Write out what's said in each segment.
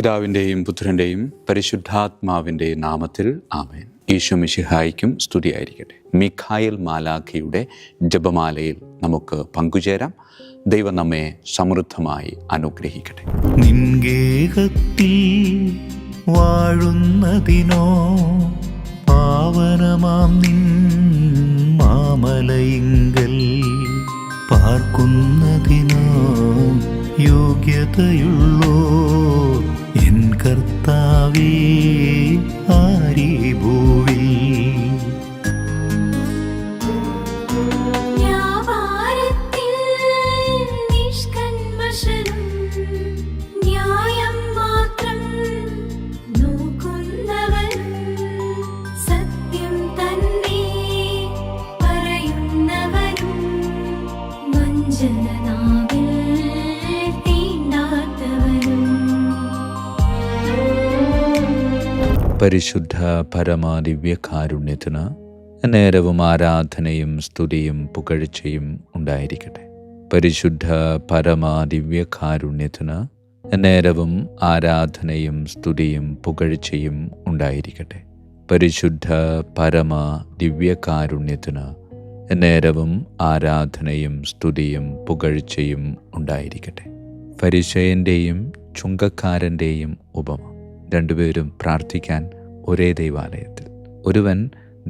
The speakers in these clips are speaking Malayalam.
പിതാവിൻ്റെയും പുത്രൻ്റെയും പരിശുദ്ധാത്മാവിൻ്റെയും നാമത്തിൽ ആമേൻ. ഈശോ മിശിഹായ്ക്കും സ്തുതിയായിരിക്കട്ടെ. മിഖായേൽ മാലാഖയുടെ ജപമാലയിൽ നമുക്ക് പങ്കുചേരാം. ദൈവം നമ്മെ സമൃദ്ധമായി അനുഗ്രഹിക്കട്ടെ. നിൻഗേഹത്തിൽ വാഴുന്നതിനോ പാവനമാം നിൻ മാമലയിങ്കൽ പാർക്കുന്നതിനോ യോഗ്യതയുള്ളോ എൻ കർത്താവേ ആരീ ഭൂവിൽ. പരിശുദ്ധ പരമാദിവ്യകാരുണ്യത്തിന് നേരവും ആരാധനയും സ്തുതിയും പുകഴ്ചയും ഉണ്ടായിരിക്കട്ടെ. പരിശുദ്ധ പരമാദിവ്യകാരുണ്യത്തിന് നേരവും ആരാധനയും സ്തുതിയും പുകഴ്ചയും ഉണ്ടായിരിക്കട്ടെ. പരിശുദ്ധ പരമാദിവ്യകാരുണ്യത്തിന് നേരവും ആരാധനയും സ്തുതിയും പുകഴ്ചയും ഉണ്ടായിരിക്കട്ടെ. ഫരിസേയൻ്റെയും ചുങ്കക്കാരൻ്റെയും ഉപമ. രണ്ടുപേരും പ്രാർത്ഥിക്കാൻ ഒരേ ദൈവാലയത്തിൽ. ഒരുവൻ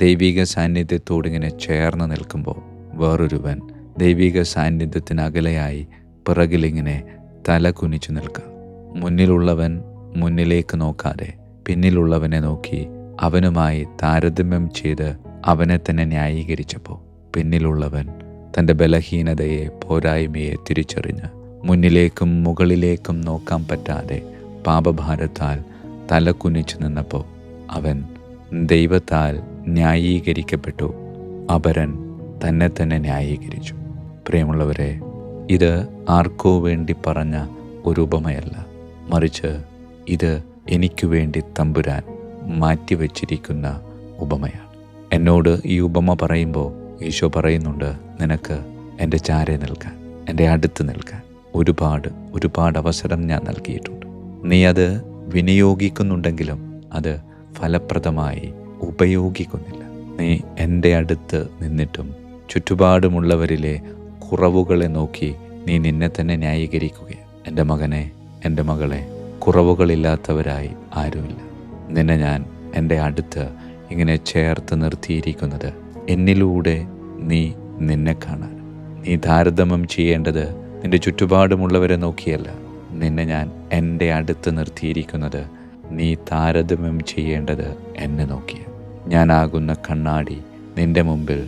ദൈവിക സാന്നിധ്യത്തോടിങ്ങനെ ചേർന്ന് നിൽക്കുമ്പോൾ വേറൊരുവൻ ദൈവിക സാന്നിധ്യത്തിനകലെയായി പിറകിലിങ്ങനെ തല കുനിച്ചു നിൽക്കുക. മുന്നിലുള്ളവൻ മുന്നിലേക്ക് നോക്കാതെ പിന്നിലുള്ളവനെ നോക്കി അവനുമായി താരതമ്യം ചെയ്ത് അവനെ തന്നെ ന്യായീകരിച്ചപ്പോൾ പിന്നിലുള്ളവൻ തൻ്റെ ബലഹീനതയെ പോരായ്മയെ തിരിച്ചറിഞ്ഞ് മുന്നിലേക്കും മുകളിലേക്കും നോക്കാൻ പറ്റാതെ പാപഭാരത്താൽ തല കുനിച്ചു നിന്നപ്പോൾ അവൻ ദൈവത്താൽ ന്യായീകരിക്കപ്പെട്ടു. അപരൻ തന്നെ തന്നെ ന്യായീകരിച്ചു. പ്രിയമുള്ളവരെ, ഇത് ആർക്കോ വേണ്ടി പറഞ്ഞ ഒരു ഉപമയല്ല, മറിച്ച് ഇത് എനിക്കു വേണ്ടി തമ്പുരാൻ മാറ്റിവെച്ചിരിക്കുന്ന ഉപമയാണ്. എന്നോട് ഈ ഉപമ പറയുമ്പോൾ ഈശോ പറയുന്നുണ്ട്, നിനക്ക് എൻ്റെ ചാരെ നിൽക്കാൻ, എൻ്റെ അടുത്ത് നിൽക്കാൻ ഒരുപാട് അവസരം ഞാൻ നൽകിയിട്ടുണ്ട്. നീ അത് വിനിയോഗിക്കുന്നുണ്ടെങ്കിലും അത് ഫലപ്രദമായി ഉപയോഗിക്കുന്നില്ല. നീ എൻ്റെ അടുത്ത് നിന്നിട്ടും ചുറ്റുപാടുമുള്ളവരിലെ കുറവുകളെ നോക്കി നീ നിന്നെ തന്നെ ന്യായീകരിക്കുകയാണ്. എൻ്റെ മകനെ, എൻ്റെ മകളെ, കുറവുകളില്ലാത്തവരായി ആരുമില്ല. നിന്നെ ഞാൻ എൻ്റെ അടുത്ത് ഇങ്ങനെ ചേർത്ത് നിർത്തിയിരിക്കുന്നത് എന്നിലൂടെ നീ നിന്നെ കാണാൻ. നീ താരതമ്യം ചെയ്യേണ്ടത് നിൻ്റെ ചുറ്റുപാടുമുള്ളവരെ നോക്കിയല്ല. നിന്നെ ഞാൻ എൻ്റെ അടുത്ത് നിർത്തിയിരിക്കുന്നത് നീ താരതമ്യം ചെയ്യേണ്ടത് എന്നെ നോക്കിയ. ഞാനാകുന്ന കണ്ണാടി നിൻ്റെ മുമ്പിൽ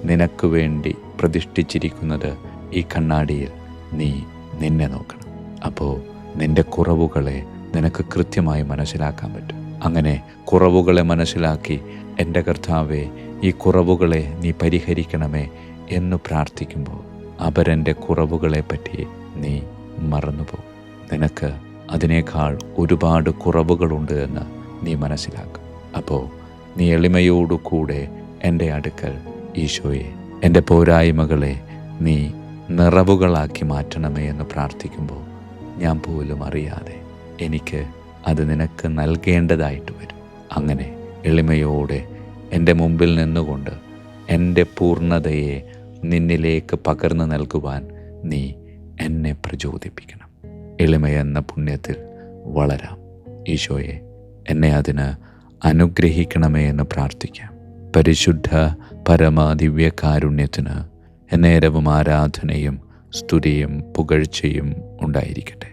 നിനക്ക് വേണ്ടി പ്രതിഷ്ഠിച്ചിരിക്കുന്നത്. ഈ കണ്ണാടിയിൽ നീ നിന്നെ നോക്കണം. അപ്പോൾ നിൻ്റെ കുറവുകളെ നിനക്ക് കൃത്യമായി മനസ്സിലാക്കാൻ പറ്റും. അങ്ങനെ കുറവുകളെ മനസ്സിലാക്കി, എൻ്റെ കർത്താവേ, ഈ കുറവുകളെ നീ പരിഹരിക്കണമേ എന്ന് പ്രാർത്ഥിക്കുമ്പോൾ അപരൻ്റെ കുറവുകളെപ്പറ്റി നീ മറന്നുപോകും. നിനക്ക് അതിനേക്കാൾ ഒരുപാട് കുറവുകളുണ്ട് എന്ന് നീ മനസ്സിലാക്കും. അപ്പോൾ നീ എളിമയോടുകൂടെ എൻ്റെ അടുക്കൽ, ഈശോയെ, എൻ്റെ പോരായ്മകളെ നീ നിറവുകളാക്കി മാറ്റണമേ എന്ന് പ്രാർത്ഥിക്കുമ്പോൾ ഞാൻ പോലും അറിയാതെ എനിക്ക് അത് നിനക്ക് നൽകേണ്ടതായിട്ട് വരും. അങ്ങനെ എളിമയോടെ എൻ്റെ മുമ്പിൽ നിന്നുകൊണ്ട് എൻ്റെ പൂർണ്ണതയെ നിന്നിലേക്ക് പകർന്നു നൽകുവാൻ നീ എന്നെ പ്രചോദിപ്പിക്കണം. എളിമയെന്ന പുണ്യത്തിൽ വളരാം. ഈശോയെ, എന്നെ അതിന് അനുഗ്രഹിക്കണമേ എന്ന് പ്രാർത്ഥിക്കാം. പരിശുദ്ധ പരമാദിവ്യകാരുണ്യത്തിന് നേരവും ആരാധനയും സ്തുതിയും പുകഴ്ചയും ഉണ്ടായിരിക്കട്ടെ.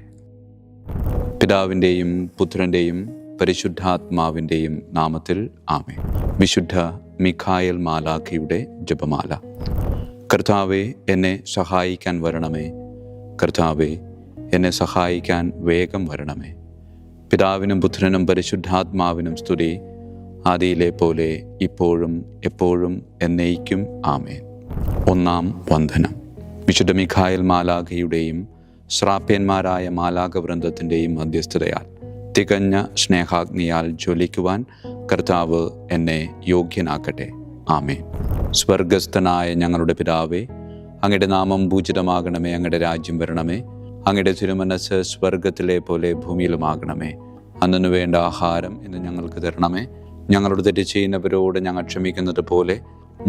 പിതാവിൻ്റെയും പുത്രൻ്റെയും പരിശുദ്ധാത്മാവിൻ്റെയും നാമത്തിൽ ആമേൻ. വിശുദ്ധ മിഖായേൽ മാലാഖയുടെ ജപമാല. കർത്താവേ, എന്നെ സഹായിക്കാൻ വരണമേ. കർത്താവേ, എന്നെ സഹായിക്കാൻ വേഗം വരണമേ. പിതാവിനും പുത്രനും പരിശുദ്ധാത്മാവിനും സ്തുതി, ആദിയിലെ പോലെ ഇപ്പോഴും എപ്പോഴും എന്നേക്കും ആമേൻ. ഒന്നാം വന്ദനം. വിശുദ്ധ മിഖായേൽ മാലാഖയുടെയും ശ്രാപ്യന്മാരായ മാലാഖവൃന്ദത്തിൻ്റെയും മധ്യസ്ഥതയാൽ തികഞ്ഞ സ്നേഹാഗ്നിയാൽ ജ്വലിക്കുവാൻ കർത്താവ് എന്നെ യോഗ്യനാക്കട്ടെ. ആമേൻ. സ്വർഗസ്ഥനായ ഞങ്ങളുടെ പിതാവേ, അങ്ങയുടെ നാമം പൂജിതമാകണമേ. അങ്ങയുടെ രാജ്യം വരണമേ. അങ്ങയുടെ തിരുമനസ്സ് സ്വർഗത്തിലെ പോലെ ഭൂമിയിലുമാകണമേ. അന്നു വേണ്ട ആഹാരം ഇന്ന് ഞങ്ങൾക്ക് തരണമേ. ഞങ്ങളുടെ തെറ്റ് ചെയ്യുന്നവരോട് ഞങ്ങൾ ക്ഷമിക്കുന്നത് പോലെ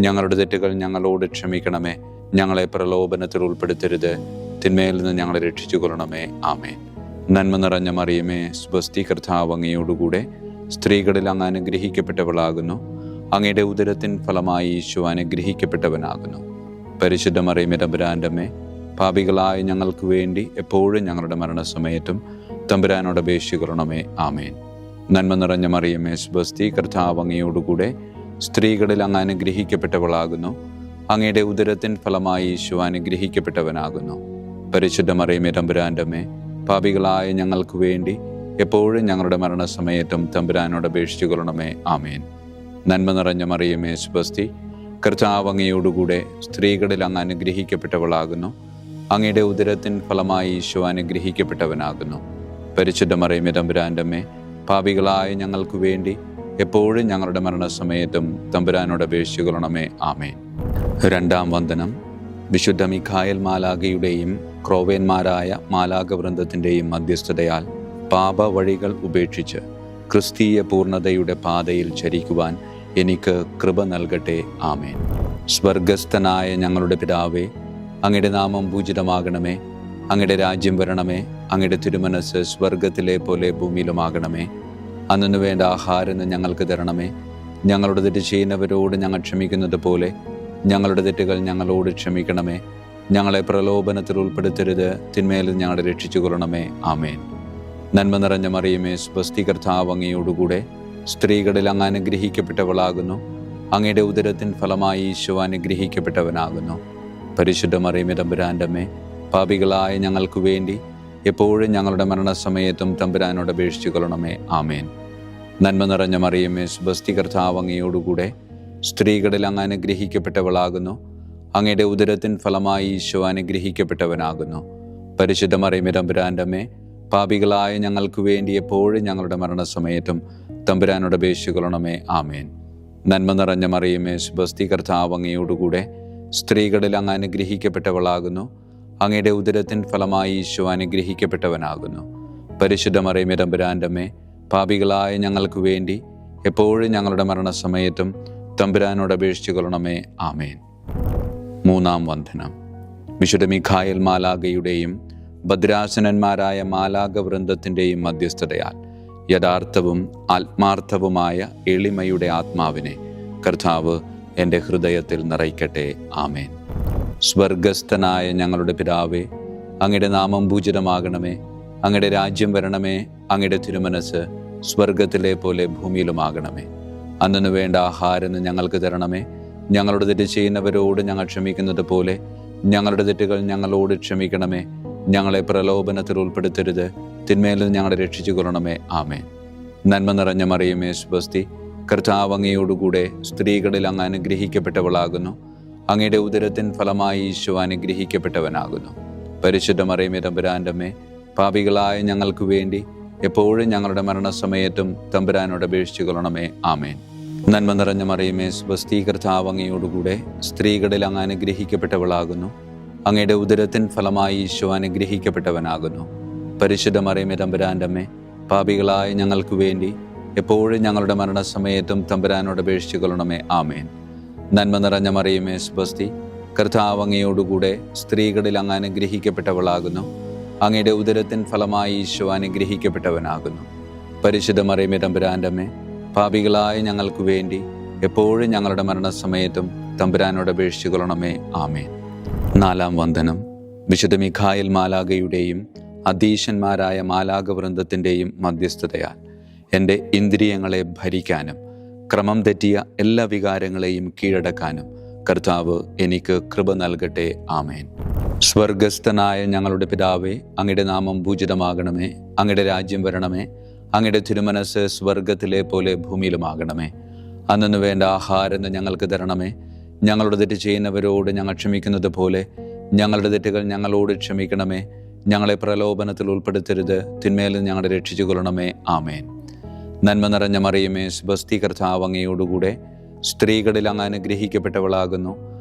ഞങ്ങളുടെ തെറ്റുകൾ ഞങ്ങളോട് ക്ഷമിക്കണമേ. ഞങ്ങളെ പ്രലോഭനത്തിൽ ഉൾപ്പെടുത്തരുത്, തിന്മയിൽ നിന്ന് ഞങ്ങളെ രക്ഷിച്ചു കൊള്ളണമേ. ആമേൻ. നന്മ നിറഞ്ഞ മറിയമേ, സ്വസ്തി, കർത്താവ് അങ്ങയോടുകൂടെ സ്ത്രീകളിൽ അങ്ങ് അനുഗ്രഹിക്കപ്പെട്ടവളാകുന്നു. അങ്ങയുടെ ഉദരത്തിൻ ഫലമായി ഈശോ അനുഗ്രഹിക്കപ്പെട്ടവനാകുന്നു. പരിശുദ്ധ മറിയമേ, തമ്പുരാൻ്റെ അമ്മേ, പാപികളായ ഞങ്ങൾക്ക് വേണ്ടി എപ്പോഴും ഞങ്ങളുടെ മരണസമയത്തും തമ്പുരാനോട് അപേക്ഷിക്കണമേ. ആമേൻ. നന്മ നിറഞ്ഞ മറിയമേ, സ്വസ്തി, കർത്താവ് അങ്ങയോടുകൂടെ സ്ത്രീകളിൽ അങ്ങ് അനുഗ്രഹിക്കപ്പെട്ടവളാകുന്നു. അങ്ങയുടെ ഉദരത്തിൻ ഫലമായി ഈശോ അനുഗ്രഹിക്കപ്പെട്ടവനാകുന്നു. പരിശുദ്ധ മറിയമേ, തമ്പുരാൻ്റെ അമ്മേ, പാപികളായ ഞങ്ങൾക്ക് വേണ്ടി എപ്പോഴും ഞങ്ങളുടെ മരണസമയത്തും തമ്പുരാനോട് അപേക്ഷിച്ചുകൊള്ളണമേ. ആമേൻ. നന്മ നിറഞ്ഞ മറിയമേ, സ്വസ്തി, കർത്താവ് അങ്ങയോടുകൂടെ സ്ത്രീകളിൽ അങ്ങ് അനുഗ്രഹിക്കപ്പെട്ടവളാകുന്നു. അങ്ങയുടെ ഉദരത്തിൻ ഫലമായി ഈശോ അനുഗ്രഹിക്കപ്പെട്ടവനാകുന്നു. പരിശുദ്ധ മറിയമേ, തമ്പുരാൻ്റെ അമ്മേ, പാപികളായ ഞങ്ങൾക്ക് വേണ്ടി എപ്പോഴും ഞങ്ങളുടെ മരണസമയത്തും തമ്പുരാനോട് അപേക്ഷിച്ചുകൊള്ളണമേ. ആമേൻ. രണ്ടാം വന്ദനം. വിശുദ്ധ മിഖായേൽ മാലാഖയുടെയും ക്രോവേന്മാരായ മാലാഖവൃന്ദത്തിൻ്റെയും മധ്യസ്ഥതയാൽ പാപ വഴികൾ ഉപേക്ഷിച്ച് ക്രിസ്തീയ പൂർണ്ണതയുടെ പാതയിൽ ചരിക്കുവാൻ എനിക്ക് കൃപ നൽകട്ടെ. ആമേൻ. സ്വർഗസ്ഥനായ ഞങ്ങളുടെ പിതാവേ, അങ്ങയുടെ നാമം പൂജിതമാകണമേ. അങ്ങയുടെ രാജ്യം വരണമേ. അങ്ങയുടെ തിരുമനസ് സ്വർഗത്തിലെ പോലെ ഭൂമിയിലുമാകണമേ. അന്നു വേണ്ട ആഹാരം ഞങ്ങൾക്ക് തരണമേ. ഞങ്ങളുടെ തെറ്റ് ചെയ്യുന്നവരോട് ഞങ്ങൾ ക്ഷമിക്കുന്നത് പോലെ ഞങ്ങളുടെ തെറ്റുകൾ ഞങ്ങളോട് ക്ഷമിക്കണമേ. ഞങ്ങളെ പ്രലോഭനത്തിൽ ഉൾപ്പെടുത്തരുത്, തിന്മയിൽ ഞങ്ങളെ രക്ഷിച്ചു കൊള്ളണമേ. ആമേൻ. നന്മ നിറഞ്ഞ മറിയമേ, സ്വസ്തി, കർത്താവ് അങ്ങയോടുകൂടെ സ്ത്രീകളിൽ അങ്ങ് അനുഗ്രഹിക്കപ്പെട്ടവളാകുന്നു. അങ്ങയുടെ ഉദരത്തിൻ ഫലമായി ഈശോ അനുഗ്രഹിക്കപ്പെട്ടവനാകുന്നു. പരിശുദ്ധ മറിയമേ, തമ്പുരാൻ്റെ അമ്മേ, പാപികളായ ഞങ്ങൾക്ക് വേണ്ടി എപ്പോഴും ഞങ്ങളുടെ മരണസമയത്തും തമ്പുരാനോട് അപേക്ഷിച്ചു കൊള്ളണമേ. ആമേൻ. നന്മ നിറഞ്ഞ മറിയമേ, സ്വസ്തി, കർത്താവ് അങ്ങയോടുകൂടെ സ്ത്രീകളിൽ അങ്ങ് അനുഗ്രഹിക്കപ്പെട്ടവളാകുന്നു. അങ്ങയുടെ ഉദരത്തിൻ ഫലമായി ഈശോ അനുഗ്രഹിക്കപ്പെട്ടവനാകുന്നു. പരിശുദ്ധ മറിയമേ, തമ്പുരാൻ്റെ അമ്മേ, പാപികളായ ഞങ്ങൾക്ക് വേണ്ടി എപ്പോഴും ഞങ്ങളുടെ മരണസമയത്തും തമ്പുരാനോട് അപേക്ഷിച്ചു കൊള്ളണമേ. ആമേൻ. നന്മ നിറഞ്ഞ മറിയമേ, സ്വസ്തി, കർത്താവ് അങ്ങയോടുകൂടെ സ്ത്രീകളിൽ അങ്ങ് അനുഗ്രഹിക്കപ്പെട്ടവളാകുന്നു. അങ്ങയുടെ ഉദരത്തിൻ ഫലമായി ഈശോ അനുഗ്രഹിക്കപ്പെട്ടവനാകുന്നു. പരിശുദ്ധ മറിയമേ, തമ്പുരാൻ്റെ അമ്മേ, പാപികളായ ഞങ്ങൾക്ക് വേണ്ടി എപ്പോഴും ഞങ്ങളുടെ മരണസമയത്തും തമ്പുരാനോട് അപേക്ഷിച്ചു കൊള്ളണമേ. ആമേൻ. മൂന്നാം വന്ദനം. വിശുദ്ധ മിഖായേൽ മാലാഖയുടെയും ഭദ്രാസനന്മാരായ മാലാഖവൃന്ദത്തിൻ്റെയും മധ്യസ്ഥതയാൽ യഥാർത്ഥവും ആത്മാർത്ഥവുമായ എളിമയുടെ ആത്മാവിനെ കർത്താവ് എൻ്റെ ഹൃദയത്തിൽ നിറയ്ക്കട്ടെ. ആമേൻ. സ്വർഗസ്ഥനായ ഞങ്ങളുടെ പിതാവേ, അങ്ങയുടെ നാമം പൂജിതമാകണമേ. അങ്ങയുടെ രാജ്യം വരണമേ. അങ്ങയുടെ തിരുമനസ് സ്വർഗത്തിലെ പോലെ ഭൂമിയിലുമാകണമേ. അന്നു വേണ്ട ആഹാരം ഞങ്ങൾക്ക് തരണമേ. ഞങ്ങളുടെ തെറ്റ് ചെയ്യുന്നവരോട് ഞങ്ങൾ ക്ഷമിക്കുന്നത് പോലെ ഞങ്ങളുടെ തെറ്റുകൾ ഞങ്ങളോട് ക്ഷമിക്കണമേ. ഞങ്ങളെ പ്രലോഭനത്തിൽ ഉൾപ്പെടുത്തരുത്, തിന്മയിൽ നിന്ന് ഞങ്ങളെ രക്ഷിച്ചു കൊള്ളണമേ. ആമേൻ. നന്മ നിറഞ്ഞ മറിയമേ, സ്വസ്തി, കർത്താവ് അങ്ങയോടുകൂടെ സ്ത്രീകളിൽ അങ്ങ് അനുഗ്രഹിക്കപ്പെട്ടവളാകുന്നു. അങ്ങയുടെ ഉദരത്തിൻ ഫലമായി ഈശോ അനുഗ്രഹിക്കപ്പെട്ടവനാകുന്നു. പരിശുദ്ധ മറിയമേ, തമ്പുരാൻ്റെ അമ്മേ, പാപികളായ ഞങ്ങൾക്ക് വേണ്ടി എപ്പോഴും ഞങ്ങളുടെ മരണസമയത്തും തമ്പുരാനോട് അപേക്ഷിച്ചു കൊള്ളണമേ. ആമേൻ. നന്മ നിറഞ്ഞ മറിയമേ, സ്വസ്തി, കർത്താവ് അങ്ങയോടുകൂടെ സ്ത്രീകളിൽ അങ്ങ് അനുഗ്രഹിക്കപ്പെട്ടവളാകുന്നു. അങ്ങയുടെ ഉദരത്തിൻ ഫലമായി ഈശോ അനുഗ്രഹിക്കപ്പെട്ടവനാകുന്നു. പരിശുദ്ധ മറിയമേ, തമ്പുരാൻ്റെ അമ്മേ, പാപികളായ ഞങ്ങൾക്ക് വേണ്ടി എപ്പോഴും ഞങ്ങളുടെ മരണസമയത്തും തമ്പുരാനോട് അപേക്ഷിച്ചു കൊള്ളണമേ. ആമേൻ. നന്മ നിറഞ്ഞ മറിയമേ, സ്വസ്തി, കർത്താവ് അങ്ങയോടുകൂടെ സ്ത്രീകളിൽ അങ്ങ് അനുഗ്രഹിക്കപ്പെട്ടവളാകുന്നു. അങ്ങയുടെ ഉദരത്തിൻ ഫലമായി ഈശോ അനുഗ്രഹിക്കപ്പെട്ടവനാകുന്നു. പരിശുദ്ധ മറിയമേ, തമ്പുരാൻ്റെ അമ്മേ, പാപികളായ ഞങ്ങൾക്ക് വേണ്ടി എപ്പോഴും ഞങ്ങളുടെ മരണസമയത്തും തമ്പുരാനോട് അപേക്ഷിച്ചു കൊള്ളണമേ. ആമേൻ. നാലാം വന്ദനം. വിശുദ്ധ മിഖായേൽ മാലാഖയുടെയും അധീശന്മാരായ മാലാഖവൃന്ദത്തിൻ്റെയും മധ്യസ്ഥതയാൽ എൻ്റെ ഇന്ദ്രിയങ്ങളെ ഭരിക്കാനും ക്രമം തെറ്റിയ എല്ലാ വികാരങ്ങളെയും കീഴടക്കാനും കർത്താവ് എനിക്ക് കൃപ നൽകട്ടെ. ആമേൻ. സ്വർഗസ്ഥനായ ഞങ്ങളുടെ പിതാവേ, അങ്ങയുടെ നാമം പൂജിതമാകണമേ. അങ്ങയുടെ രാജ്യം വരണമേ. അങ്ങയുടെ തിരുമനസ് സ്വർഗത്തിലെ പോലെ ഭൂമിയിലുമാകണമേ. അന്നു വേണ്ട ആഹാരം ഞങ്ങൾക്ക് തരണമേ. ഞങ്ങളുടെ തെറ്റ് ചെയ്യുന്നവരോട് ഞങ്ങൾ ക്ഷമിക്കുന്നത് പോലെ ഞങ്ങളുടെ തെറ്റുകൾ ഞങ്ങളോട് ക്ഷമിക്കണമേ. ഞങ്ങളെ പ്രലോഭനത്തിൽ ഉൾപ്പെടുത്തരുത്, തിന്മയിൽ ഞങ്ങളെ രക്ഷിച്ചു കൊള്ളണമേ. ആമേൻ. നന്മ നിറഞ്ഞ മറിയമേ, സ്വസ്തി, കർത്താവ് അങ്ങയോടുകൂടെ സ്ത്രീകളിൽ അങ്ങ് അനുഗ്രഹിക്കപ്പെട്ടവളാകുന്നു.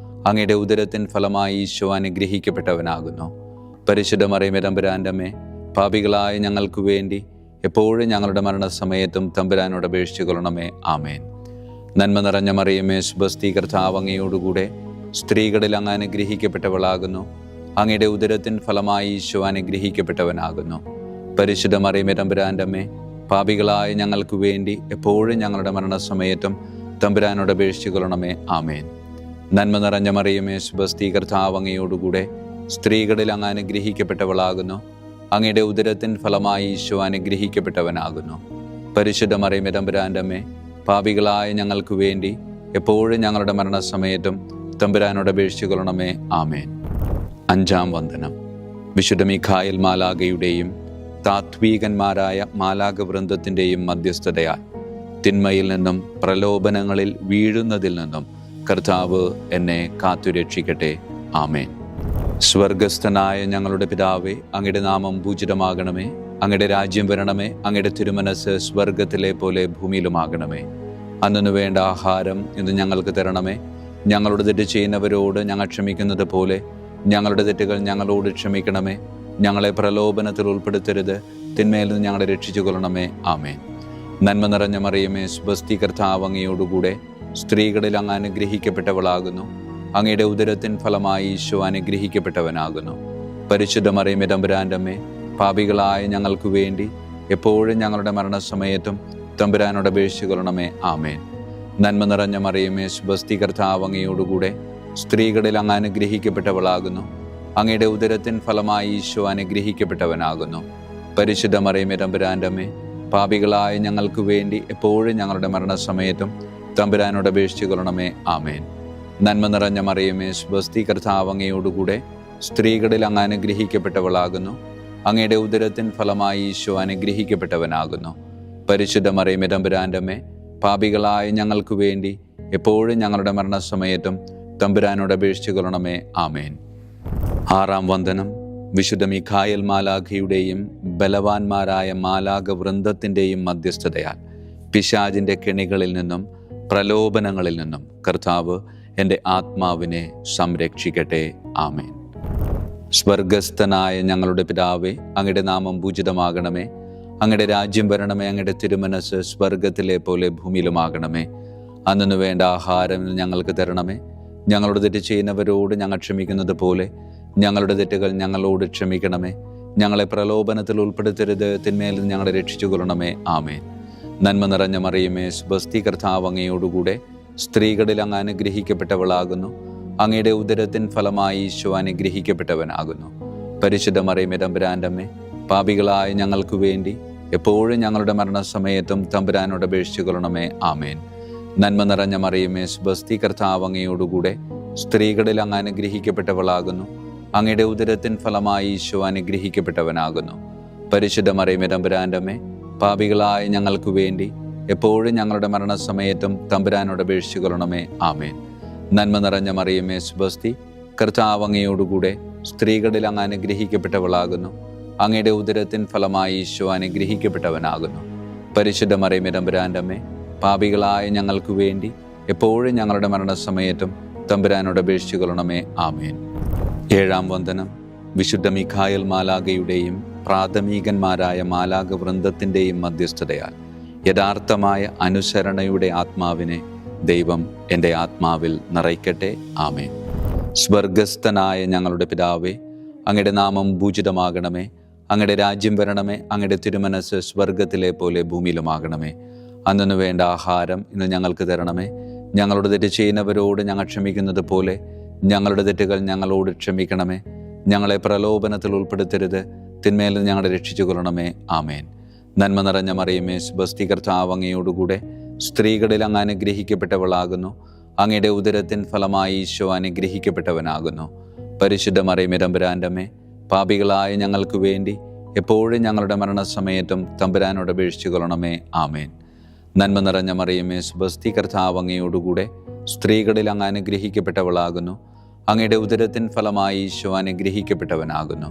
അങ്ങയുടെ ഉദരത്തിൻ ഫലമായി ഈശോ അനുഗ്രഹിക്കപ്പെട്ടവനാകുന്നു. പരിശുദ്ധ മറിയമേ, തമ്പുരാൻ്റെ അമ്മേ, പാപികളായ ഞങ്ങൾക്ക് വേണ്ടി എപ്പോഴും ഞങ്ങളുടെ മരണസമയത്തും തമ്പുരാനോട് അപേക്ഷിച്ചു കൊള്ളണമേ. ആമേൻ. നന്മ നിറഞ്ഞ മറിയമേ, സുബസ്തി, കർത്താവ് അങ്ങയോടുകൂടെ സ്ത്രീകളിൽ അങ്ങ് അനുഗ്രഹിക്കപ്പെട്ടവളാകുന്നു. അങ്ങയുടെ ഉദരത്തിൻ ഫലമായി ഈശോ അനുഗ്രഹിക്കപ്പെട്ടവനാകുന്നു. പരിശുദ്ധ മറിയമേ, തമ്പുരാൻ്റെ അമ്മേ, പാപികളായ ഞങ്ങൾക്ക് വേണ്ടി എപ്പോഴും ഞങ്ങളുടെ മരണസമയത്തും തമ്പുരാനോട് അപേക്ഷിച്ചു കൊള്ളണമേ. ആമേൻ. നന്മ നിറഞ്ഞ മറിയമേ, സുബസ്തി, കർത്താവ് അങ്ങയോടുകൂടെ സ്ത്രീകളിൽ അങ്ങ് അനുഗ്രഹിക്കപ്പെട്ടവളാകുന്നു. അങ്ങയുടെ ഉദരത്തിൻ ഫലമായി ഈശോ അനുഗ്രഹിക്കപ്പെട്ടവനാകുന്നു. പരിശുദ്ധ മറിയമേ, തമ്പുരാൻ്റെ അമ്മേ, പാപികളായ ഞങ്ങൾക്ക് വേണ്ടി എപ്പോഴും ഞങ്ങളുടെ മരണസമയത്തും തമ്പുരാനോട് അപേക്ഷിച്ചു കൊള്ളണമേ. ആമേൻ. അഞ്ചാം വന്ദനം. വിശുദ്ധ മിഖായേൽ മാലാഖയുടെയും താത്വീകന്മാരായ മാലാഖ വൃന്ദത്തിൻ്റെയും മധ്യസ്ഥതയാൽ തിന്മയിൽ നിന്നും പ്രലോഭനങ്ങളിൽ വീഴുന്നതിൽ നിന്നും കർത്താവ് എന്നെ കാത്തുരക്ഷിക്കട്ടെ. ആമേൻ. സ്വർഗസ്ഥനായ ഞങ്ങളുടെ പിതാവേ, അങ്ങയുടെ നാമം പൂജിതമാകണമേ. അങ്ങയുടെ രാജ്യം വരണമേ. അങ്ങയുടെ തിരുമനസ് സ്വർഗത്തിലെ പോലെ ഭൂമിയിലുമാകണമേ. അന്നു വേണ്ട ആഹാരം ഇന്ന് ഞങ്ങൾക്ക് തരണമേ. ഞങ്ങളുടെ തെറ്റ് ചെയ്യുന്നവരോട് ഞങ്ങൾ ക്ഷമിക്കുന്നത് പോലെ ഞങ്ങളുടെ തെറ്റുകൾ ഞങ്ങളോട് ക്ഷമിക്കണമേ. ഞങ്ങളെ പ്രലോഭനത്തിൽ ഉൾപ്പെടുത്തരുത്. തിന്മയിൽ നിന്ന് ഞങ്ങളെ രക്ഷിച്ചു കൊള്ളണമേ. ആമേൻ. നന്മ നിറഞ്ഞ മറിയമേ, സുബസ്തി, കർത്താവ് അങ്ങയോടുകൂടെ സ്ത്രീകളിൽ അങ്ങ് അനുഗ്രഹിക്കപ്പെട്ടവളാകുന്നു. അങ്ങയുടെ ഉദരത്തിൻ ഫലമായി ഈശോ അനുഗ്രഹിക്കപ്പെട്ടവനാകുന്നു. പരിശുദ്ധ മറിയമേ, തമ്പുരാൻ്റെ അമ്മേ, പാപികളായ ഞങ്ങൾക്ക് വേണ്ടി എപ്പോഴും ഞങ്ങളുടെ മരണസമയത്തും തമ്പുരാനോട് അപേക്ഷിച്ചു കൊള്ളണമേ. ആമേൻ. നന്മ നിറഞ്ഞ മറിയമേ, സുബസ്തി, കർത്താവ് അങ്ങയോടുകൂടെ സ്ത്രീകളിൽ അങ്ങ് അനുഗ്രഹിക്കപ്പെട്ടവളാകുന്നു. അങ്ങയുടെ ഉദരത്തിൻ ഫലമായി ഈശോ അനുഗ്രഹിക്കപ്പെട്ടവനാകുന്നു. പരിശുദ്ധ മറിയമേ, തമ്പുരാൻ്റെ അമ്മേ, പാപികളായ ഞങ്ങൾക്ക് വേണ്ടി എപ്പോഴും ഞങ്ങളുടെ മരണസമയത്തും തമ്പുരാനോട് അപേക്ഷിച്ചു കൊള്ളണമേ. ആമേൻ. നന്മ നിറഞ്ഞ മറിയമേ, സുബസ്തി, കർത്താവ് അങ്ങയോടുകൂടെ സ്ത്രീകളിൽ അങ്ങ് അനുഗ്രഹിക്കപ്പെട്ടവളാകുന്നു. അങ്ങയുടെ ഉദരത്തിൻ ഫലമായി ഈശോ അനുഗ്രഹിക്കപ്പെട്ടവനാകുന്നു. പരിശുദ്ധ മറിയമേ, തമ്പുരാൻ്റെ അമ്മേ, പാപികളായ ഞങ്ങൾക്ക് വേണ്ടി എപ്പോഴും ഞങ്ങളുടെ മരണസമയത്തും തമ്പുരാനോട് അപേക്ഷിച്ചു കൊള്ളണമേ. ആമേൻ. ആറാം വന്ദനം. വിശുദ്ധ മിഖായേൽ മാലാഖയുടെയും ബലവാന്മാരായ മാലാഖ വൃന്ദത്തിൻ്റെയും മധ്യസ്ഥതയാൽ പിശാചിൻ്റെ കെണികളിൽ നിന്നും പ്രലോഭനങ്ങളിൽ നിന്നും കർത്താവ് എൻ്റെ ആത്മാവിനെ സംരക്ഷിക്കട്ടെ. ആമേൻ. സ്വർഗസ്ഥനായ ഞങ്ങളുടെ പിതാവേ, അങ്ങയുടെ നാമം പൂജിതമാകണമേ. അങ്ങയുടെ രാജ്യം വരണമേ. അങ്ങയുടെ തിരുമനസ് സ്വർഗത്തിലെ പോലെ ഭൂമിയിലുമാകണമേ. അന്നു വേണ്ട ആഹാരം ഞങ്ങൾക്ക് തരണമേ. ഞങ്ങളോട് തെറ്റ് ചെയ്യുന്നവരോട് ഞങ്ങൾ ക്ഷമിക്കുന്നത് പോലെ ഞങ്ങളുടെ തെറ്റുകൾ ഞങ്ങളോട് ക്ഷമിക്കണമേ. ഞങ്ങളെ പ്രലോഭനത്തിൽ ഉൾപ്പെടുത്തരുത്. തിന്മയിൽ നിന്ന് ഞങ്ങളെ രക്ഷിച്ചു കൊള്ളണമേ. ആമേൻ. നന്മ നിറഞ്ഞ മറിയമേ, സുബസ്തി, കർത്താവ് അങ്ങയോടുകൂടെ സ്ത്രീകളിൽ അങ്ങ് അനുഗ്രഹിക്കപ്പെട്ടവളാകുന്നു. അങ്ങയുടെ ഉദരത്തിൻ ഫലമായി ഈശോ അനുഗ്രഹിക്കപ്പെട്ടവനാകുന്നു. പരിശുദ്ധ മറിയമേ, തമ്പുരാൻ്റെ അമ്മേ, പാപികളായ ഞങ്ങൾക്ക് വേണ്ടി എപ്പോഴും ഞങ്ങളുടെ മരണസമയത്തും തമ്പുരാനോട് അപേക്ഷിച്ചു കൊള്ളണമേ. ആമേൻ. നന്മ നിറഞ്ഞ മറിയമേ, സുബസ്തി, കർത്താവ് അങ്ങയോടുകൂടെ സ്ത്രീകളിൽ അങ്ങ് അനുഗ്രഹിക്കപ്പെട്ടവളാകുന്നു. അങ്ങയുടെ ഉദരത്തിൻ ഫലമായി ഈശോ അനുഗ്രഹിക്കപ്പെട്ടവനാകുന്നു. പരിശുദ്ധ മറിയമേ, തമ്പുരാൻ്റെ അമ്മേ, പാപികളായ ഞങ്ങൾക്ക് വേണ്ടി എപ്പോഴും ഞങ്ങളുടെ മരണസമയത്തും തമ്പുരാനോട് അപേക്ഷിച്ചു കൊള്ളണമേ. ആമേൻ. നന്മ നിറഞ്ഞ മറിയമേ, സുബസ്തി, കർത്താവ് അങ്ങയോടുകൂടെ സ്ത്രീകളിൽ അങ്ങ് അനുഗ്രഹിക്കപ്പെട്ടവളാകുന്നു. അങ്ങയുടെ ഉദരത്തിൻ ഫലമായി ഈശോ അനുഗ്രഹിക്കപ്പെട്ടവനാകുന്നു. പരിശുദ്ധ മറിയമേ, തമ്പുരാൻ്റെ അമ്മേ, പാപികളായ ഞങ്ങൾക്ക് വേണ്ടി എപ്പോഴും ഞങ്ങളുടെ മരണസമയത്തും തമ്പുരാനോട് അപേക്ഷിച്ചു കൊള്ളണമേ. ആമേൻ. ഏഴാം വന്ദനം. വിശുദ്ധ മിഖായേൽ മാലാഖയുടെയും പ്രാഥമികന്മാരായ മാലാഖ വൃന്ദത്തിൻ്റെയും മധ്യസ്ഥതയാൽ യഥാർത്ഥമായ അനുസരണയുടെ ആത്മാവിനെ ദൈവം എൻ്റെ ആത്മാവിൽ നിറയ്ക്കട്ടെ. ആമേൻ. സ്വർഗസ്ഥനായ ഞങ്ങളുടെ പിതാവേ, അങ്ങയുടെ നാമം പൂജിതമാകണമേ. അങ്ങയുടെ രാജ്യം വരണമേ. അങ്ങയുടെ തിരുമനസ് സ്വർഗത്തിലെ പോലെ ഭൂമിയിലുമാകണമേ. അന്നു വേണ്ട ആഹാരം ഇന്ന് ഞങ്ങൾക്ക് തരണമേ. ഞങ്ങളോട് തെറ്റ് ചെയ്യുന്നവരോട് ഞങ്ങൾ ക്ഷമിക്കുന്നത് പോലെ ഞങ്ങളുടെ തെറ്റുകൾ ഞങ്ങളോട് ക്ഷമിക്കണമേ. ഞങ്ങളെ പ്രലോഭനത്തിൽ ഉൾപ്പെടുത്തരുത്. തിന്മയിൽ നിന്ന് ഞങ്ങളെ രക്ഷിച്ചു കൊള്ളണമേ. ആമേൻ. നന്മ നിറഞ്ഞ മറിയമേ, സുബസ്തി, കർത്താവ് അങ്ങയോടുകൂടെ സ്ത്രീകളിൽ അങ്ങ് അനുഗ്രഹിക്കപ്പെട്ടവളാകുന്നു. അങ്ങയുടെ ഉദരത്തിൻ ഫലമായി ഈശോ അനുഗ്രഹിക്കപ്പെട്ടവനാകുന്നു. പരിശുദ്ധ മറിയമേ, തമ്പുരാൻ്റെ അമ്മേ, പാപികളായ ഞങ്ങൾക്ക് വേണ്ടി എപ്പോഴും ഞങ്ങളുടെ മരണസമയത്തും തമ്പുരാനോട് അപേക്ഷിച്ചു കൊള്ളണമേ. ആമേൻ. നന്മ നിറഞ്ഞ മറിയമേ, സുബസ്തി, കർത്താവ് അങ്ങയോടുകൂടെ സ്ത്രീകളിൽ അങ്ങ് അനുഗ്രഹിക്കപ്പെട്ടവളാകുന്നു. അങ്ങയുടെ ഉദരത്തിൻ ഫലമായി ഈശോ അനുഗ്രഹിക്കപ്പെട്ടവനാകുന്നു.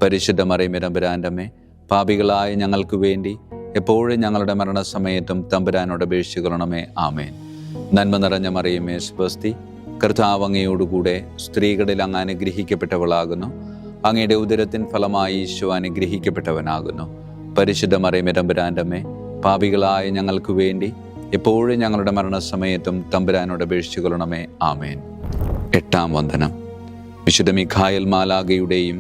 പരിശുദ്ധ മറിയമേ, തമ്പുരാൻ്റെ അമ്മേ, പാപികളായ ഞങ്ങൾക്ക് വേണ്ടി എപ്പോഴും ഞങ്ങളുടെ മരണസമയത്തും തമ്പുരാനോട് അപേക്ഷിച്ചു കൊള്ളണമേ. ആമേൻ. നന്മ നിറഞ്ഞ മറിയമേ, സുബസ്തി, കർത്താവ് അങ്ങയോടുകൂടെ സ്ത്രീകളിൽ അങ്ങ് അനുഗ്രഹിക്കപ്പെട്ടവളാകുന്നു. അങ്ങയുടെ ഉദരത്തിൻ ഫലമായി ഈശോ അനുഗ്രഹിക്കപ്പെട്ടവനാകുന്നു. പരിശുദ്ധ മറിയമേ തമ്പുരാൻ്റെ അമ്മേ, പാപികളായ ഞങ്ങൾക്ക് വേണ്ടി എപ്പോഴും ഞങ്ങളുടെ മരണസമയത്തും തമ്പുരാനോട് അപേക്ഷിച്ചു കൊള്ളണമേ. ആമേൻ. 8-ാം വന്ദനം. വിശുദ്ധ മിഖായേൽ മാലാഖയുടെയും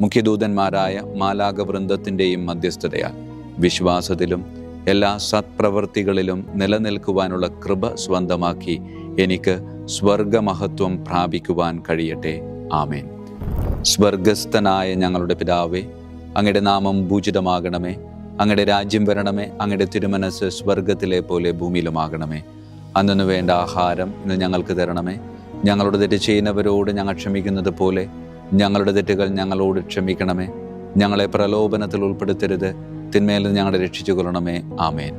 മുഖ്യദൂതന്മാരായ മാലാഖ വൃന്ദത്തിൻ്റെയും മധ്യസ്ഥതയാൽ വിശ്വാസത്തിലും എല്ലാ സത്പ്രവൃത്തികളിലും നിലനിൽക്കുവാനുള്ള കൃപ സ്വന്തമാക്കി എനിക്ക് സ്വർഗമഹത്വം പ്രാപിക്കുവാൻ കഴിയട്ടെ. ആമേൻ. സ്വർഗസ്ഥനായ ഞങ്ങളുടെ പിതാവേ, അങ്ങയുടെ നാമം പൂജിതമാകണമേ. അങ്ങയുടെ രാജ്യം വരണമേ. അങ്ങയുടെ തിരുമനസ് സ്വർഗത്തിലെ പോലെ ഭൂമിയിലുമാകണമേ. അന്നു വേണ്ട ആഹാരം ഇന്ന് ഞങ്ങൾക്ക് തരണമേ. ഞങ്ങളുടെ തെറ്റ് ചെയ്യുന്നവരോട് ഞങ്ങൾ ക്ഷമിക്കുന്നത് പോലെ ഞങ്ങളുടെ തെറ്റുകൾ ഞങ്ങളോട് ക്ഷമിക്കണമേ. ഞങ്ങളെ പ്രലോഭനത്തിൽ ഉൾപ്പെടുത്തരുത്, തിന്മയിൽ നിന്ന് ഞങ്ങളെ രക്ഷിച്ചു കൊള്ളണമേ. ആമേൻ.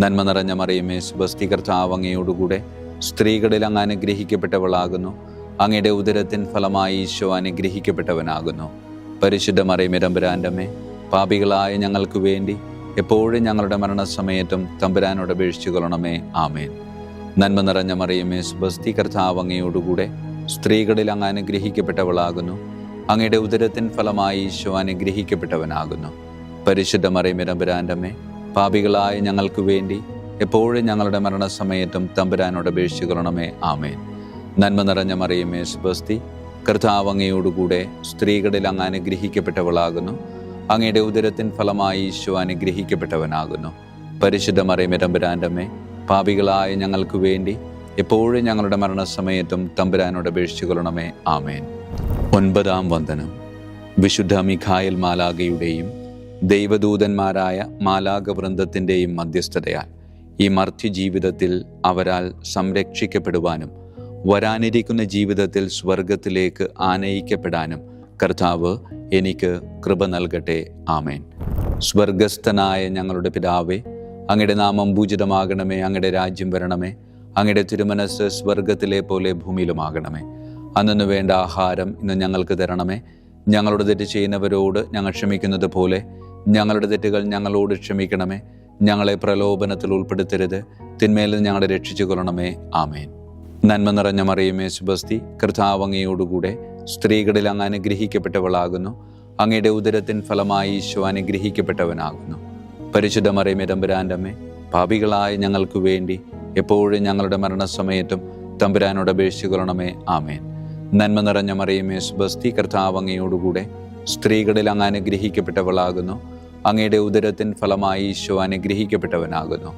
നന്മ നിറഞ്ഞ മറിയമേ, സ്വസ്തി, കർത്താവ് അങ്ങയോടുകൂടെ സ്ത്രീകളിൽ അങ്ങ് അനുഗ്രഹിക്കപ്പെട്ടവളാകുന്നു. അങ്ങയുടെ ഉദരത്തിൻ ഫലമായി ഈശോ അനുഗ്രഹിക്കപ്പെട്ടവനാകുന്നു. പരിശുദ്ധ മറിയമേ തമ്പുരാൻ്റെ അമ്മേ, പാപികളായ ഞങ്ങൾക്ക് വേണ്ടി എപ്പോഴും ഞങ്ങളുടെ മരണസമയത്തും തമ്പുരാനോട് അപേക്ഷിച്ചു കൊള്ളണമേ. ആമേൻ. നന്മ നിറഞ്ഞ മറിയമേ, സ്വസ്തി, കർത്താവ് അങ്ങയോടുകൂടെ സ്ത്രീകളിൽ അങ്ങ് അനുഗ്രഹിക്കപ്പെട്ടവളാകുന്നു. അങ്ങയുടെ ഉദരത്തിൻ ഫലമായി ഈശോ അനുഗ്രഹിക്കപ്പെട്ടവനാകുന്നു. പരിശുദ്ധ മറിയമേ തമ്പുരാൻ്റെ അമ്മേ, പാപികളായ ഞങ്ങൾക്ക് വേണ്ടി എപ്പോഴും ഞങ്ങളുടെ മരണസമയത്തും തമ്പുരാനോട് അപേക്ഷിച്ചു കൊള്ളണമേ. ആമേൻ. നന്മ നിറഞ്ഞ മറിയമേ, സ്വസ്തി, കർത്താവ് അങ്ങയോടുകൂടെ സ്ത്രീകളിൽ അങ്ങ് അനുഗ്രഹിക്കപ്പെട്ടവളാകുന്നു. അങ്ങയുടെ ഉദരത്തിൻ ഫലമായി ഈശോ അനുഗ്രഹിക്കപ്പെട്ടവനാകുന്നു. പരിശുദ്ധ മറിയമേ തമ്പുരാൻ്റെ അമ്മേ, പാപികളായ ഞങ്ങൾക്ക് വേണ്ടി എപ്പോഴും ഞങ്ങളുടെ മരണസമയത്തും തമ്പുരാനോട് അപേക്ഷിച്ചു കൊള്ളണമേ. ആമേൻ. 9-ാം വന്ദനം. വിശുദ്ധ മിഖായേൽ മാലാഖയുടെയും ദൈവദൂതന്മാരായ മാലാഖ വൃന്ദത്തിൻ്റെയും മധ്യസ്ഥതയാൽ ഈ മർത്യ ജീവിതത്തിൽ അവരാൽ സംരക്ഷിക്കപ്പെടുവാനും വരാനിരിക്കുന്ന ജീവിതത്തിൽ സ്വർഗത്തിലേക്ക് ആനയിക്കപ്പെടാനും കർത്താവ് എനിക്ക് കൃപ നൽകട്ടെ. ആമേൻ. സ്വർഗസ്ഥനായ ഞങ്ങളുടെ പിതാവേ, അങ്ങയുടെ നാമം പൂജിതമാകണമേ. അങ്ങയുടെ രാജ്യം വരണമേ. അങ്ങയുടെ തിരുമനസ് സ്വർഗത്തിലെ പോലെ ഭൂമിയിലുമാകണമേ. അന്നു വേണ്ട ആഹാരം ഇന്ന് ഞങ്ങൾക്ക് തരണമേ. ഞങ്ങളുടെ തെറ്റ് ചെയ്യുന്നവരോട് ഞങ്ങൾ ക്ഷമിക്കുന്നത് പോലെ ഞങ്ങളുടെ തെറ്റുകൾ ഞങ്ങളോട് ക്ഷമിക്കണമേ. ഞങ്ങളെ പ്രലോഭനത്തിൽ ഉൾപ്പെടുത്തരുത്, തിന്മയിൽ നിന്ന് ഞങ്ങളെ രക്ഷിച്ചു കൊള്ളണമേ. ആമേൻ. നന്മ നിറഞ്ഞ മറിയമേ, സ്വസ്തി, കർത്താവ് അങ്ങയോടുകൂടെ സ്ത്രീകളിൽ അങ്ങ് അനുഗ്രഹിക്കപ്പെട്ടവളാകുന്നു. അങ്ങയുടെ ഉദരത്തിൻ ഫലമായി ഈശോ അനുഗ്രഹിക്കപ്പെട്ടവനാകുന്നു. പരിശുദ്ധ മറിയമേ തമ്പുരാൻ്റെ അമ്മേ, പാപികളായ ഞങ്ങൾക്ക് വേണ്ടി എപ്പോഴും ഞങ്ങളുടെ മരണസമയത്തും തമ്പുരാനോട് അപേക്ഷിച്ചു കൊള്ളണമേ. ആമേൻ. നന്മ നിറഞ്ഞ മറിയമേ, സ്വസ്തി, കർത്താവ് അങ്ങയോടുകൂടെ സ്ത്രീകളിൽ അങ്ങ് അനുഗ്രഹിക്കപ്പെട്ടവളാകുന്നു. അങ്ങയുടെ ഉദരത്തിൻ ഫലമായി ഈശോ അനുഗ്രഹിക്കപ്പെട്ടവനാകുന്നു.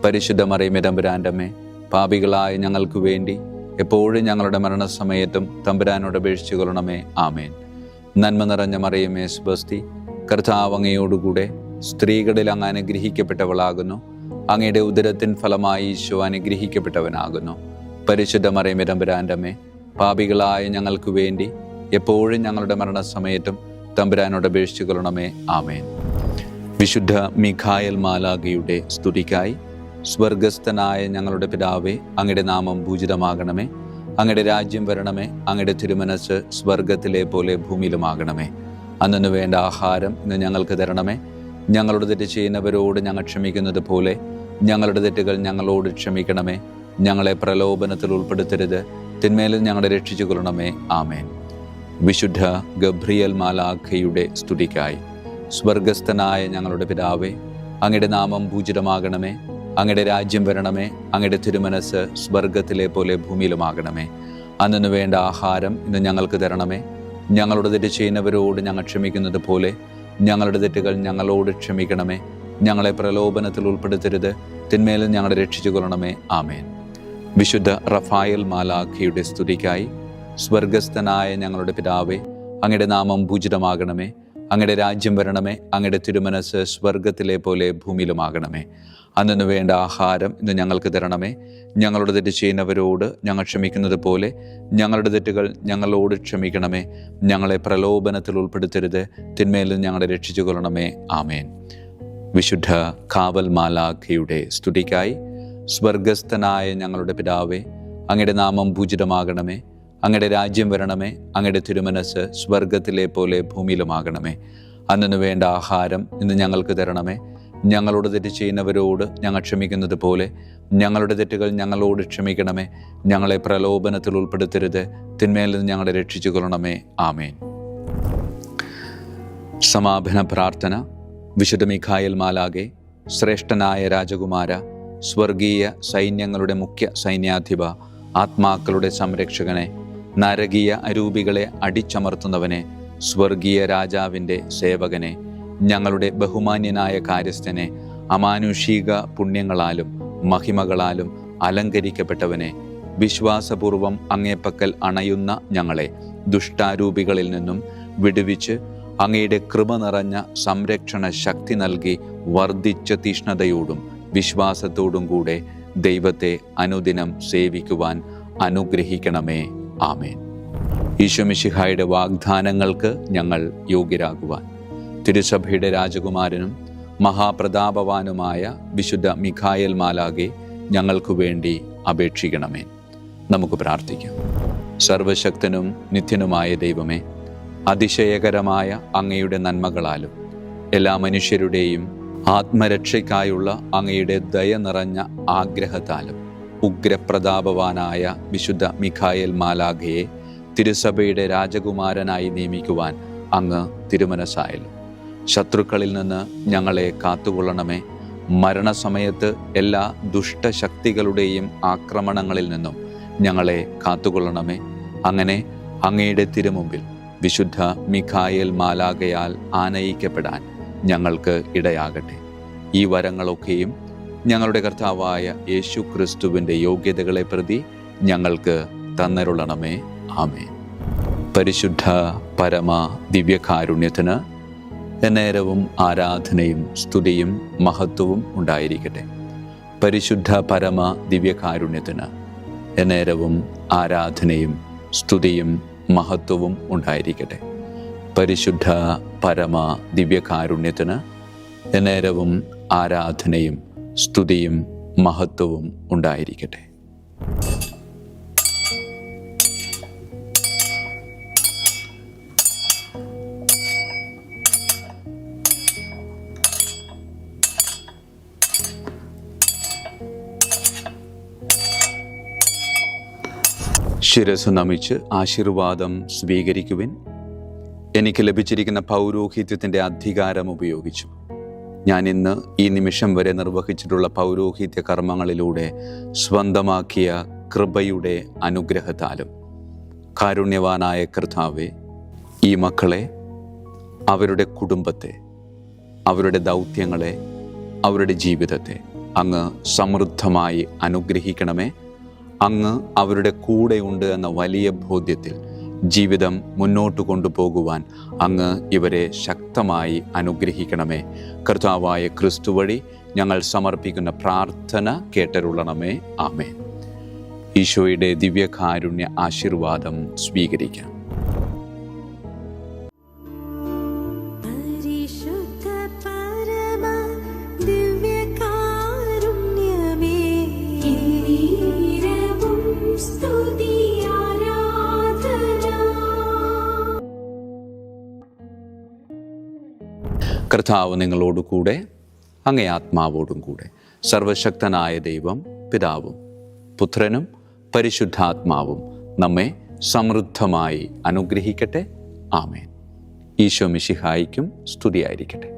പരിശുദ്ധ മറിയമേ തമ്പുരാൻ്റെ അമ്മേ, പാപികളായ ഞങ്ങൾക്ക് വേണ്ടി എപ്പോഴും ഞങ്ങളുടെ മരണസമയത്തും തമ്പുരാനോട് അപേക്ഷിച്ചു കൊള്ളണമേ. ആമേൻ. നന്മ നിറഞ്ഞ മറിയമേ, സ്വസ്തി, കർത്താവ് അങ്ങയോടുകൂടെ സ്ത്രീകളിൽ അങ്ങ് അനുഗ്രഹിക്കപ്പെട്ടവളാകുന്നു. അങ്ങയുടെ ഉദരത്തിൻ ഫലമായി ഈശോ അനുഗ്രഹിക്കപ്പെട്ടവനാകുന്നു. പരിശുദ്ധ മറിയമേ തമ്പുരാൻ്റെ അമ്മേ, പാപികളായ ഞങ്ങൾക്ക് വേണ്ടി എപ്പോഴും ഞങ്ങളുടെ മരണസമയത്തും തമ്പുരാനോട് അപേക്ഷിച്ചു കൊള്ളണമേ. ആമേൻ. വിശുദ്ധ മിഖായേൽ മാലാഖയുടെ സ്തുതിക്കായി സ്വർഗസ്ഥനായ ഞങ്ങളുടെ പിതാവേ, അങ്ങയുടെ നാമം പൂജിതമാകണമേ. അങ്ങയുടെ രാജ്യം വരണമേ. അങ്ങയുടെ തിരുമനസ് സ്വർഗത്തിലെ പോലെ ഭൂമിയിലുമാകണമേ. അന്നു വേണ്ട ആഹാരം ഇന്ന് ഞങ്ങൾക്ക് തരണമേ. ഞങ്ങളുടെ തെറ്റ് ചെയ്യുന്നവരോട് ഞങ്ങൾ ക്ഷമിക്കുന്നത് പോലെ ഞങ്ങളുടെ തെറ്റുകൾ ഞങ്ങളോട് ക്ഷമിക്കണമേ. ഞങ്ങളെ പ്രലോഭനത്തിൽ ഉൾപ്പെടുത്തരുത്, തിന്മയിൽ ഞങ്ങളെ രക്ഷിച്ചു കൊള്ളണമേ. ആമേൻ. വിശുദ്ധ ഗബ്രിയേൽ മാലാഖയുടെ സ്തുതിക്കായി സ്വർഗസ്ഥനായ ഞങ്ങളുടെ പിതാവേ, അങ്ങയുടെ നാമം പൂജിതമാകണമേ. അങ്ങയുടെ രാജ്യം വരണമേ. അങ്ങയുടെ തിരുമനസ് സ്വർഗത്തിലെ പോലെ ഭൂമിയിലുമാകണമേ. അന്നു വേണ്ട ആഹാരം ഇന്ന് ഞങ്ങൾക്ക് തരണമേ. ഞങ്ങളുടെ തെറ്റ് ചെയ്യുന്നവരോട് ഞങ്ങൾ ക്ഷമിക്കുന്നത് പോലെ ഞങ്ങളുടെ തെറ്റുകൾ ഞങ്ങളോട് ക്ഷമിക്കണമേ. ഞങ്ങളെ പ്രലോഭനത്തിൽ ഉൾപ്പെടുത്തരുത്, തിന്മയിൽ ഞങ്ങളെ രക്ഷിച്ചു കൊള്ളണമേ. ആമേൻ. വിശുദ്ധ റഫായേൽ മാലാഖയുടെ സ്തുതിക്കായി സ്വർഗസ്ഥനായ ഞങ്ങളുടെ പിതാവേ, അങ്ങയുടെ നാമം പൂജിതമാകണമേ. അങ്ങയുടെ രാജ്യം വരണമേ. അങ്ങയുടെ തിരുമനസ് സ്വർഗത്തിലെ പോലെ ഭൂമിയിലുമാകണമേ. അന്നു വേണ്ട ആഹാരം ഇന്ന് ഞങ്ങൾക്ക് തരണമേ. ഞങ്ങളുടെ തെറ്റ് ചെയ്യുന്നവരോട് ഞങ്ങൾ ക്ഷമിക്കുന്നത് പോലെ ഞങ്ങളുടെ തെറ്റുകൾ ഞങ്ങളോട് ക്ഷമിക്കണമേ. ഞങ്ങളെ പ്രലോഭനത്തിൽ ഉൾപ്പെടുത്തരുത്, തിന്മയിൽ നിന്ന് ഞങ്ങളെ രക്ഷിച്ചു കൊള്ളണമേ. ആമേൻ. വിശുദ്ധ കാവൽ മാലാഖയുടെ സ്തുതിക്കായി സ്വർഗസ്ഥനായ ഞങ്ങളുടെ പിതാവേ, അങ്ങയുടെ നാമം പൂജിതമാകണമേ. അങ്ങയുടെ രാജ്യം വരണമേ. അങ്ങയുടെ തിരുമനസ് സ്വർഗത്തിലെ പോലെ ഭൂമിയിലുമാകണമേ. അന്നു വേണ്ട ആഹാരം ഇന്ന് ഞങ്ങൾക്ക് തരണമേ. ഞങ്ങളോട് തെറ്റ് ചെയ്യുന്നവരോട് ഞങ്ങൾ ക്ഷമിക്കുന്നത് പോലെ ഞങ്ങളുടെ തെറ്റുകൾ ഞങ്ങളോട് ക്ഷമിക്കണമേ. ഞങ്ങളെ പ്രലോഭനത്തിൽ ഉൾപ്പെടുത്തരുത്, തിന്മയിൽ നിന്ന് ഞങ്ങളെ രക്ഷിച്ചു കൊള്ളണമേ. ആമേൻ. സമാപന പ്രാർത്ഥന. വിശുദ്ധ മിഖായേൽ മാലാകെ, ശ്രേഷ്ഠനായ രാജകുമാര, സ്വർഗീയ സൈന്യങ്ങളുടെ മുഖ്യ സൈന്യാധിപ, ആത്മാക്കളുടെ സംരക്ഷകനെ, നരകീയ അരൂപികളെ അടിച്ചമർത്തുന്നവനെ, സ്വർഗീയ രാജാവിൻ്റെ സേവകനെ, ഞങ്ങളുടെ ബഹുമാന്യനായ കാര്യസ്ഥനെ, അമാനുഷിക പുണ്യങ്ങളാലും മഹിമകളാലും അലങ്കരിക്കപ്പെട്ടവനെ, വിശ്വാസപൂർവം അങ്ങേപ്പക്കൽ അണയുന്ന ഞങ്ങളെ ദുഷ്ടാരൂപികളിൽ നിന്നും വിടുവിച്ച് അങ്ങയുടെ കൃപ നിറഞ്ഞ സംരക്ഷണ ശക്തി നൽകി വർദ്ധിച്ച തീഷ്ണതയോടും വിശ്വാസത്തോടും കൂടെ ദൈവത്തെ അനുദിനം സേവിക്കുവാൻ അനുഗ്രഹിക്കണമേ. ആമേൻ. ഈശോ മിശിഹായുടെ വാഗ്ദാനങ്ങൾക്ക് ഞങ്ങൾ യോഗ്യരാകുവാൻ തിരുസഭയുടെ രാജകുമാരനും മഹാപ്രതാപവാനുമായ വിശുദ്ധ മിഖായേൽ മാലാകെ ഞങ്ങൾക്ക് വേണ്ടി അപേക്ഷിക്കണമേ. നമുക്ക് പ്രാർത്ഥിക്കാം. സർവശക്തനും നിത്യനുമായ ദൈവമേ, അതിശയകരമായ അങ്ങയുടെ നന്മകളാലും എല്ലാ മനുഷ്യരുടെയും ആത്മരക്ഷയ്ക്കായുള്ള അങ്ങയുടെ ദയ നിറഞ്ഞ ആഗ്രഹത്താലും ഉഗ്രപ്രതാപവാനായ വിശുദ്ധ മിഖായേൽ മാലാഖയെ തിരുസഭയുടെ രാജകുമാരനായി നിയമിക്കുവാൻ അങ്ങ് തിരുമനസ്സായല്ലോ. ശത്രുക്കളിൽ നിന്ന് ഞങ്ങളെ കാത്തുകൊള്ളണമേ. മരണസമയത്ത് എല്ലാ ദുഷ്ടശക്തികളുടെയും ആക്രമണങ്ങളിൽ നിന്നും ഞങ്ങളെ കാത്തുകൊള്ളണമേ. അങ്ങനെ അങ്ങയുടെ തിരുമുമ്പിൽ വിശുദ്ധ മിഖായേൽ മാലാഖയാൽ ആനയിക്കപ്പെടാൻ ഞങ്ങൾക്ക് ഇടയാകട്ടെ. ഈ വരങ്ങളൊക്കെയും ഞങ്ങളുടെ കർത്താവായ യേശു ക്രിസ്തുവിൻ്റെ യോഗ്യതകളെ പ്രതി ഞങ്ങൾക്ക് തന്നരുളണമേ. ആമേൻ. പരിശുദ്ധ പരമ ദിവ്യകാരുണ്യത്തിന് എന്നേരവും ആരാധനയും സ്തുതിയും മഹത്വവും ഉണ്ടായിരിക്കട്ടെ. പരിശുദ്ധ പരമ ദിവ്യകാരുണ്യത്തിന് എന്നേരവും ആരാധനയും സ്തുതിയും മഹത്വവും ഉണ്ടായിരിക്കട്ടെ. പരിശുദ്ധ പരമ ദിവ്യകാരുണ്യത്തിന് എന്നേരവും ആരാധനയും സ്തുതിയും മഹത്വവും ഉണ്ടായിരിക്കട്ടെ. ശിരസ് നമിച്ച് ആശീർവാദം സ്വീകരിക്കുവിൻ. എനിക്ക് ലഭിച്ചിരിക്കുന്ന പൗരോഹിത്യത്തിൻ്റെ അധികാരം ഉപയോഗിച്ചു ഞാൻ ഇന്ന് ഈ നിമിഷം വരെ നിർവഹിച്ചിട്ടുള്ള പൗരോഹിത്യ കർമ്മങ്ങളിലൂടെ സ്വന്തമാക്കിയ കൃപയുടെ അനുഗ്രഹത്താലും കാരുണ്യവാനായ കർത്താവേ, ഈ മക്കളെ, അവരുടെ കുടുംബത്തെ, അവരുടെ ദൗത്യങ്ങളെ, അവരുടെ ജീവിതത്തെ അങ്ങ് സമൃദ്ധമായി അനുഗ്രഹിക്കണമേ. അങ്ങ് അവരുടെ കൂടെയുണ്ട് എന്ന വലിയ ബോധ്യത്തിൽ ജീവിതം മുന്നോട്ട് കൊണ്ടുപോകുവാൻ അങ്ങ് ഇവരെ ശക്തമായി അനുഗ്രഹിക്കണമേ. കർത്താവായ ക്രിസ്തു വഴി ഞങ്ങൾ സമർപ്പിക്കുന്ന പ്രാർത്ഥന കേട്ടരുളണമേ. ആമേൻ. ഈശോയുടെ ദിവ്യകാരുണ്യ ആശീർവാദം സ്വീകരിക്കാം. കർത്താവ് നിങ്ങളോട് കൂടെ, അങ്ങേ ആത്മാവോടും കൂടെ. സർവശക്തനായ ദൈവം പിതാവും പുത്രനും പരിശുദ്ധാത്മാവും നമ്മെ സമൃദ്ധമായി അനുഗ്രഹിക്കട്ടെ. ആമേൻ. ഈശോ മിശിഹായിക്കും സ്തുതിയായിരിക്കട്ടെ.